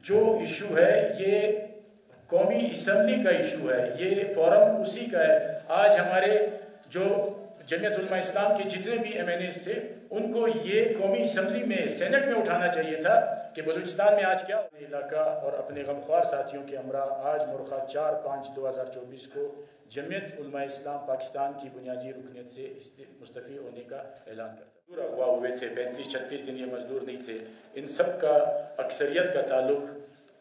جو ایشو ہے یہ قومی اسمبلی کا ایشو ہے، یہ فورم اسی کا ہے۔ آج ہمارے جو جمعیت علماء اسلام کے جتنے بھی ایم این ایز تھے ان کو یہ قومی اسمبلی میں سینٹ میں اٹھانا چاہیے تھا کہ بلوچستان میں آج کیا علاقہ اور اپنے غمخوار ساتھیوں کے ہمراہ آج مرخہ 4/5/2024 کو جمعیت علماء اسلام پاکستان کی بنیادی رکنیت سے مستعفی ہونے کا اعلان کرتا ہے۔ مزدور اغوا ہوئے تھے، 35-36 دن یہ مزدور نہیں تھے، ان سب کا اکثریت کا تعلق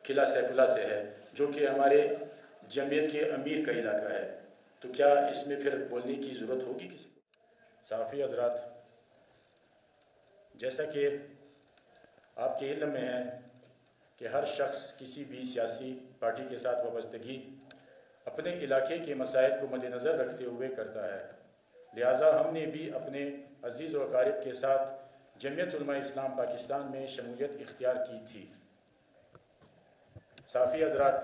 قلعہ سیف اللہ سے ہے جو کہ ہمارے جمعیت کے امیر کا علاقہ ہے، تو کیا اس میں پھر بولنے کی ضرورت ہوگی کسی کو؟ صحافی حضرات، جیسا کہ آپ کے علم میں ہے کہ ہر شخص کسی بھی سیاسی پارٹی کے ساتھ وابستگی اپنے علاقے کے مسائل کو مد نظر رکھتے ہوئے کرتا ہے، لہٰذا ہم نے بھی اپنے عزیز و اقارب کے ساتھ جمعیت علماء اسلام پاکستان میں شمولیت اختیار کی تھی۔ صحافی حضرات،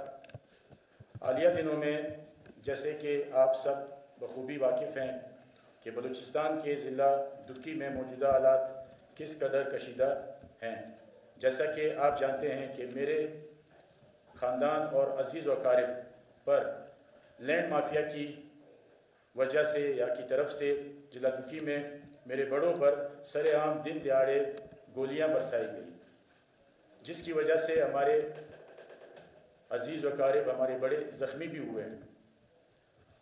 حالیہ دنوں میں جیسے کہ آپ سب بخوبی واقف ہیں کہ بلوچستان کے ضلع دکی میں موجودہ حالات کس قدر کشیدہ ہیں، جیسا کہ آپ جانتے ہیں کہ میرے خاندان اور عزیز و اقارب پر لینڈ مافیا کی وجہ سے یا کی طرف سے ضلع دکی میں میرے بڑوں پر سر عام دن دہاڑے گولیاں برسائی گئی، جس کی وجہ سے ہمارے عزیز و اقارب ہمارے بڑے زخمی بھی ہوئے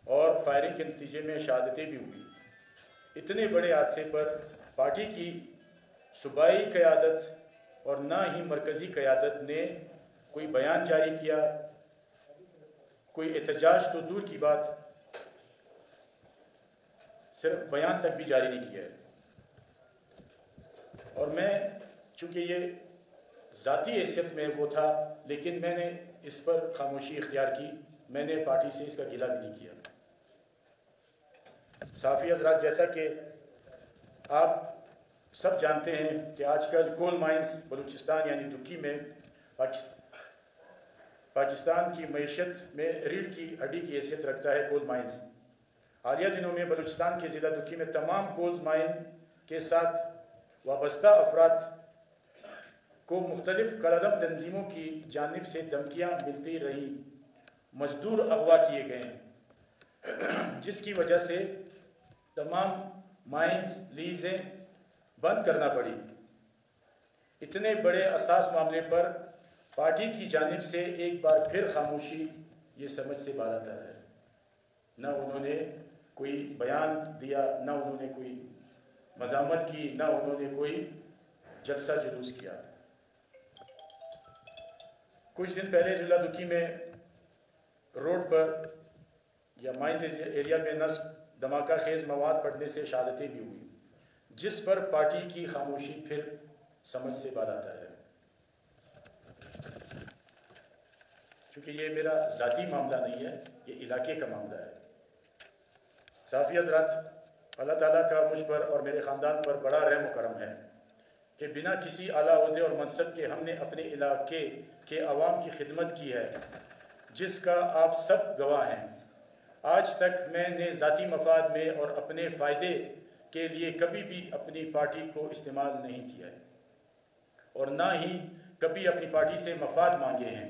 اور فائرنگ کے نتیجے میں شہادتیں بھی ہوئی۔ اتنے بڑے حادثے پر پارٹی کی صوبائی قیادت اور نہ ہی مرکزی قیادت نے کوئی بیان جاری کیا، کوئی احتجاج تو دور کی بات، صرف بیان تک بھی جاری نہیں کیا ہے۔ اور میں چونکہ یہ ذاتی حیثیت میں وہ تھا لیکن میں نے اس پر خاموشی اختیار کی، میں نے پارٹی سے اس کا گلہ بھی نہیں کیا۔ صحافی حضرات، جیسا کہ آپ سب جانتے ہیں کہ آج کل کول مائنز بلوچستان یعنی دکی میں پاکستان کی معیشت میں ریڑھ کی ہڈی کی حیثیت رکھتا ہے کول مائنز۔ حالیہ دنوں میں بلوچستان کے ضلع دکی میں تمام کول مائن کے ساتھ وابستہ افراد کو مختلف کالعدم تنظیموں کی جانب سے دھمکیاں ملتی رہیں، مزدور اغوا کیے گئے، جس کی وجہ سے تمام مائنز لیزیں بند کرنا پڑی۔ اتنے بڑے اساس معاملے پر پارٹی کی جانب سے ایک بار پھر خاموشی یہ سمجھ سے بالاتر ہے۔ نہ انہوں نے کوئی بیان دیا، نہ انہوں نے کوئی مذمت کی، نہ انہوں نے کوئی جلسہ جلوس کیا۔ کچھ دن پہلے ضلع دکی میں روڈ پر یا مائنز ایریا میں نصب دھماکہ خیز مواد پڑنے سے شہادتیں بھی ہوئی، جس پر پارٹی کی خاموشی پھر سمجھ سے بالاتر ہے۔ چونکہ یہ میرا ذاتی معاملہ نہیں ہے، یہ علاقے کا معاملہ ہے۔ صحافی حضرات، اللہ تعالیٰ کا مجھ پر اور میرے خاندان پر بڑا رحم و کرم ہے کہ بنا کسی اعلیٰ عہدے اور منصب کے ہم نے اپنے علاقے کے عوام کی خدمت کی ہے، جس کا آپ سب گواہ ہیں۔ آج تک میں نے ذاتی مفاد میں اور اپنے فائدے کے لیے کبھی بھی اپنی پارٹی کو استعمال نہیں کیا ہے اور نہ ہی کبھی اپنی پارٹی سے مفاد مانگے ہیں،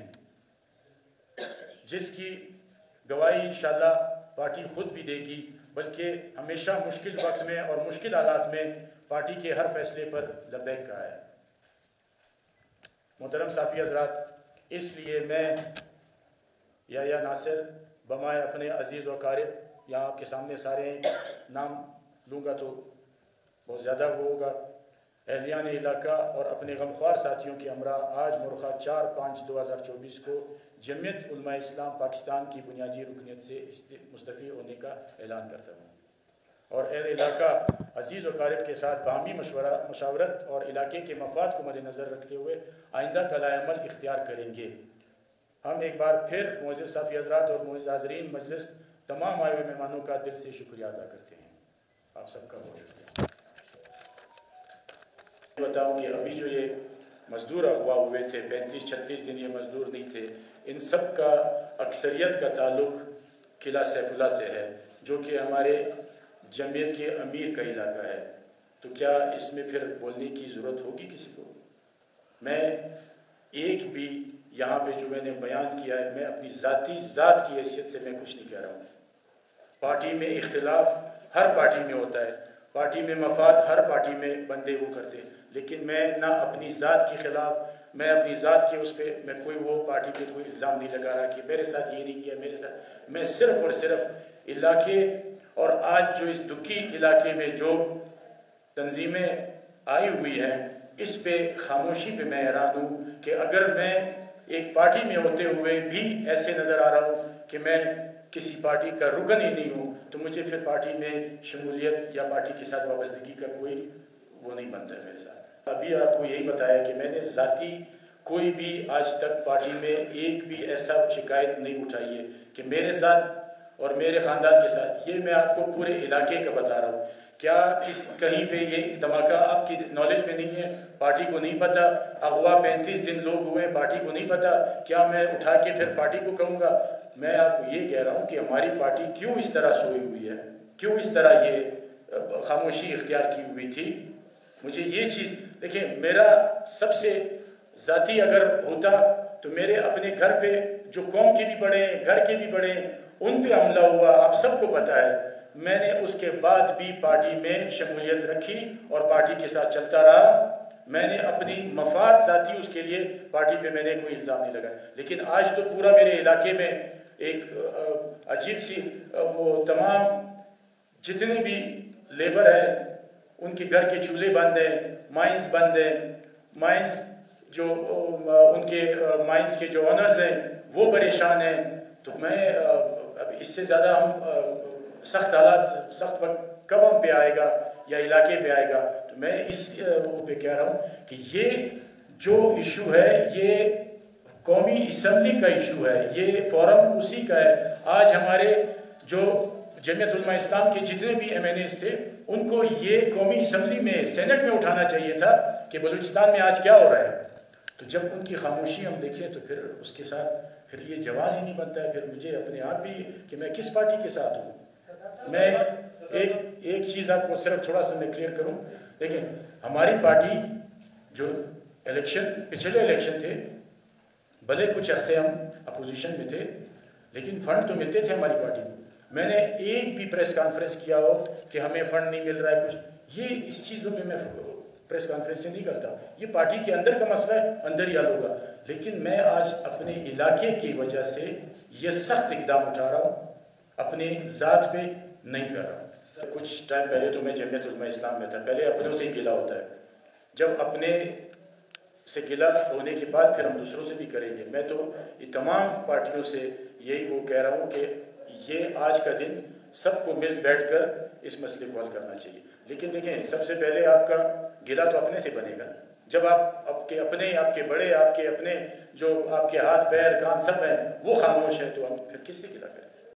جس کی گواہی انشاءاللہ پارٹی خود بھی دے گی، بلکہ ہمیشہ مشکل وقت میں اور مشکل حالات میں پارٹی کے ہر فیصلے پر لبیک کہا ہے۔ محترم صحافی حضرات، اس لیے میں یا ناصر بمائے اپنے عزیز و اقارب یہاں آپ کے سامنے سارے ہیں، نام لوں گا تو بہت زیادہ وہ ہوگا، اہلیان علاقہ اور اپنے غمخوار ساتھیوں کے ہمراہ آج مرخہ 4/5/2024 کو جمعیت علماء اسلام پاکستان کی بنیادی رکنیت سے مستعفی ہونے کا اعلان کرتا ہوں، اور اہل علاقہ عزیز و اقارب کے ساتھ باہمی مشاورت اور علاقے کے مفاد کو مد نظر رکھتے ہوئے آئندہ کا عمل اختیار کریں گے۔ ہم ایک بار پھر معزز صحافی حضرات اور معزز حاضرین مجلس تمام آئے ہوئے مہمانوں کا دل سے شکریہ ادا کرتے ہیں۔ آپ سب کا بہت شکریہ۔ بتاؤں کہ ابھی جو یہ مزدور اغوا ہوئے تھے، 35-36 دن یہ مزدور نہیں تھے، ان سب کا اکثریت کا تعلق قلعہ سیف اللہ سے ہے جو کہ ہمارے جمعیت کے امیر کا علاقہ ہے، تو کیا اس میں پھر بولنے کی ضرورت ہوگی کسی کو؟ میں ایک بھی یہاں پہ جو میں نے بیان کیا ہے، میں اپنی ذات کی حیثیت سے میں کچھ نہیں کہہ رہا ہوں۔ پارٹی میں اختلاف ہر پارٹی میں ہوتا ہے، پارٹی میں مفاد ہر پارٹی میں بندے وہ کرتے ہیں، لیکن میں نہ اپنی ذات کے خلاف، میں اپنی ذات کے اس پہ میں کوئی وہ پارٹی پہ کوئی الزام نہیں لگا رہا کہ میرے ساتھ یہ نہیں کیا، میرے ساتھ، میں صرف اور صرف علاقے اور آج جو اس دکھی علاقے میں جو تنظیمیں آئی ہوئی ہیں اس پہ خاموشی پہ میں حیران ہوں کہ اگر میں ایک پارٹی میں ہوتے ہوئے بھی ایسے نظر آ رہا ہوں کہ میں کسی پارٹی کا رکن ہی نہیں ہوں، تو مجھے پھر پارٹی میں شمولیت یا پارٹی کے ساتھ وابستگی کا کوئی وہ نہیں بنتا ہے میرے ساتھ۔ ابھی آپ کو یہی بتایا کہ میں نے ذاتی کوئی بھی آج تک پارٹی میں ایک بھی ایسا شکایت نہیں اٹھائی ہے کہ میرے ساتھ اور میرے خاندان کے ساتھ، یہ میں آپ کو پورے علاقے کا بتا رہا ہوں۔ کیا کہیں پہ یہ دھماکہ آپ کی نالج میں نہیں ہے؟ پارٹی کو نہیں پتا؟ اغوا 35 دن لوگ ہوئے، پارٹی کو نہیں پتا؟ کیا میں اٹھا کے پھر پارٹی کو کہوں گا؟ میں آپ کو یہ کہہ رہا ہوں کہ ہماری پارٹی کیوں اس طرح سوئی ہوئی ہے، کیوں اس طرح یہ خاموشی اختیار کی ہوئی تھی۔ مجھے یہ چیز دیکھیں، میرا سب سے ذاتی اگر ہوتا تو میرے اپنے گھر پہ جو قوم کے بھی بڑے ہیں، گھر کے بھی بڑے ہیں، ان پہ حملہ ہوا، آپ سب کو پتہ ہے۔ میں نے اس کے بعد بھی پارٹی میں شمولیت رکھی اور پارٹی کے ساتھ چلتا رہا۔ میں نے اپنی مفاد ذاتی اس کے لیے پارٹی پہ میں نے کوئی الزام نہیں لگایا، لیکن آج تو پورا میرے علاقے میں ایک عجیب سی وہ تمام جتنے بھی لیبر ہیں ان کے گھر کے چولہے بند ہیں، مائنز بند ہیں، مائنز جو ان کے مائنز کے جو آنرز ہیں وہ پریشان ہیں۔ تو میں اب اس سے زیادہ ہم سخت حالات، سخت وقت کب ہم پہ آئے گا یا علاقے پہ آئے گا؟ تو میں اس وہ پہ کہہ رہا ہوں کہ یہ جو ایشو ہے یہ قومی اسمبلی کا ایشو ہے، یہ فورم اسی کا ہے۔ آج ہمارے جو جمعیت علماء اسلام کے جتنے بھی ایم این ایز تھے ان کو یہ قومی اسمبلی میں، سینٹ میں اٹھانا چاہیے تھا کہ بلوچستان میں آج کیا ہو رہا ہے۔ تو جب ان کی خاموشی ہم دیکھیں تو پھر اس کے ساتھ پھر یہ جواز ہی نہیں بنتا ہے۔ پھر مجھے اپنے آپ بھی کہ میں کس پارٹی کے ساتھ ہوں۔ میں ایک چیز آپ کو صرف تھوڑا سا میں کلیئر کروں، دیکھیں ہماری پارٹی جو پچھلے الیکشن تھے، بھلے کچھ عرصے ہم اپوزیشن میں تھے لیکن فنڈ تو ملتے تھے ہماری پارٹی کو۔ میں نے ایک بھی پریس کانفرنس کیا ہو کہ ہمیں فنڈ نہیں مل رہا ہے کچھ، یہ اس چیزوں پہ میں پریس کانفرنس سے نہیں کرتا، یہ پارٹی کے اندر کا مسئلہ ہے، اندر ہی حل ہوگا۔ لیکن میں آج اپنے علاقے کی وجہ سے یہ سخت اقدام اٹھا رہا ہوں، اپنی ذات پہ نہیں کر رہا ہوں۔ کچھ ٹائم پہلے تو میں جمعیت علماء اسلام میں تھا، پہلے اپنوں سے ہی گلہ ہوتا ہے، جب اپنے سے گلہ ہونے کے بعد پھر ہم دوسروں سے بھی کریں گے۔ میں تو یہ تمام پارٹیوں سے یہی وہ کہہ رہا ہوں کہ یہ آج کا دن سب کو مل بیٹھ کر اس مسئلے کو حل کرنا چاہیے۔ لیکن دیکھیں سب سے پہلے آپ کا گلہ تو اپنے سے بنے گا، جب آپ کے اپنے، آپ کے بڑے، آپ کے اپنے جو آپ کے ہاتھ پیر کان سب ہیں وہ خاموش ہے تو ہم پھر کس سے گلہ کریں؟